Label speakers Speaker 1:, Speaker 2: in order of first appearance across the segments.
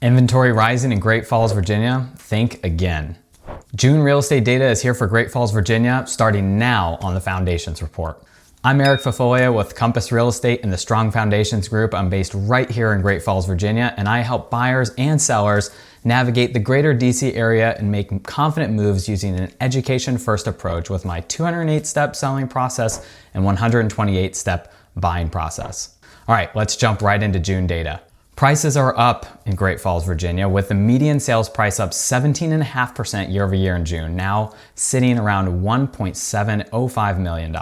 Speaker 1: Inventory rising in Great Falls, Virginia? Think again. June real estate data is here for Great Falls, Virginia, starting now on the Foundations Report. I'm Eric Fafoglia with Compass Real Estate and the Strong Foundations Group. I'm based right here in Great Falls, Virginia, and I help buyers and sellers navigate the greater DC area and make confident moves using an education-first approach with my 208-step selling process and 128-step buying process. All right, let's jump right into June data. Prices are up in Great Falls, Virginia, with the median sales price up 17.5% year over year in June, now sitting around $1.705 million.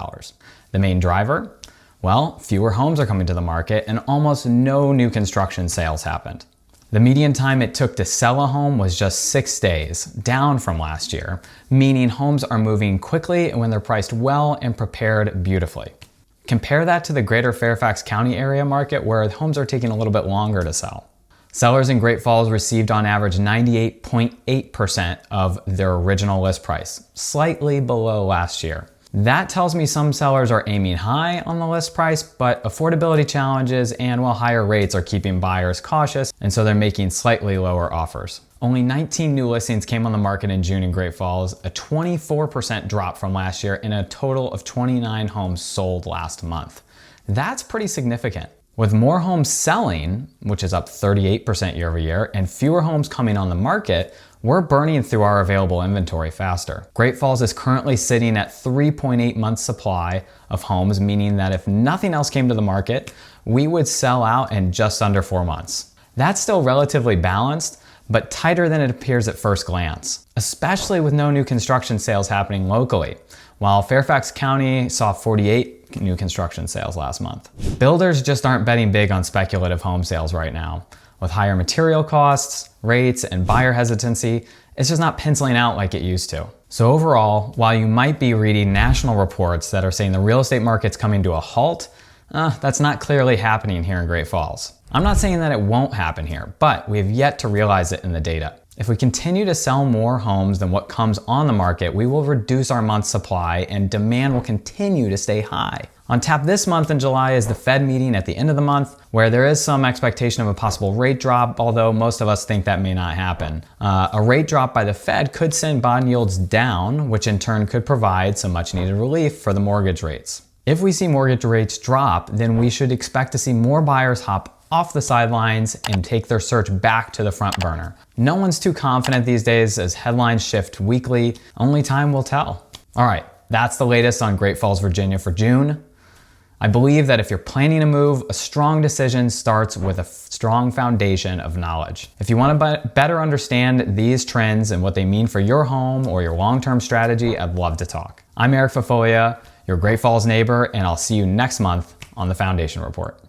Speaker 1: The main driver? Well, fewer homes are coming to the market and almost no new construction sales happened. The median time it took to sell a home was just 6 days, down from last year, meaning homes are moving quickly when they're priced well and prepared beautifully. Compare that to the greater Fairfax County area market where homes are taking a little bit longer to sell. Sellers in Great Falls received on average 98.8% of their original list price, slightly below last year. That tells me some sellers are aiming high on the list price, but affordability challenges and higher rates are keeping buyers cautious, and so they're making slightly lower offers. Only 19 new listings came on the market in June in Great Falls, a 24% drop from last year, and a total of 29 homes sold last month. That's pretty significant. With more homes selling, which is up 38% year over year, and fewer homes coming on the market, we're burning through our available inventory faster. Great Falls is currently sitting at 3.8 months supply of homes, meaning that if nothing else came to the market, we would sell out in just under 4 months. That's still relatively balanced, but tighter than it appears at first glance, especially with no new construction sales happening locally, while Fairfax County saw 48 new construction sales last month. Builders just aren't betting big on speculative home sales right now. With higher material costs, rates, and buyer hesitancy, it's just not penciling out like it used to. So overall, while you might be reading national reports that are saying the real estate market's coming to a halt, that's not clearly happening here in Great Falls. I'm not saying that it won't happen here, but we have yet to realize it in the data. If we continue to sell more homes than what comes on the market, we will reduce our month's supply and demand will continue to stay high. On tap this month in July is the Fed meeting at the end of the month, where there is some expectation of a possible rate drop, although most of us think that may not happen. A rate drop by the Fed could send bond yields down, which in turn could provide some much needed relief for the mortgage rates. If we see mortgage rates drop, then we should expect to see more buyers hop off the sidelines and take their search back to the front burner. No one's too confident these days as headlines shift weekly. Only time will tell. All right, that's the latest on Great Falls, Virginia for June. I believe that if you're planning a move, a strong decision starts with a strong foundation of knowledge. If you want to better understand these trends and what they mean for your home or your long-term strategy, I'd love to talk. I'm Eric Fafoglia, your Great Falls neighbor, and I'll see you next month on the Foundation Report.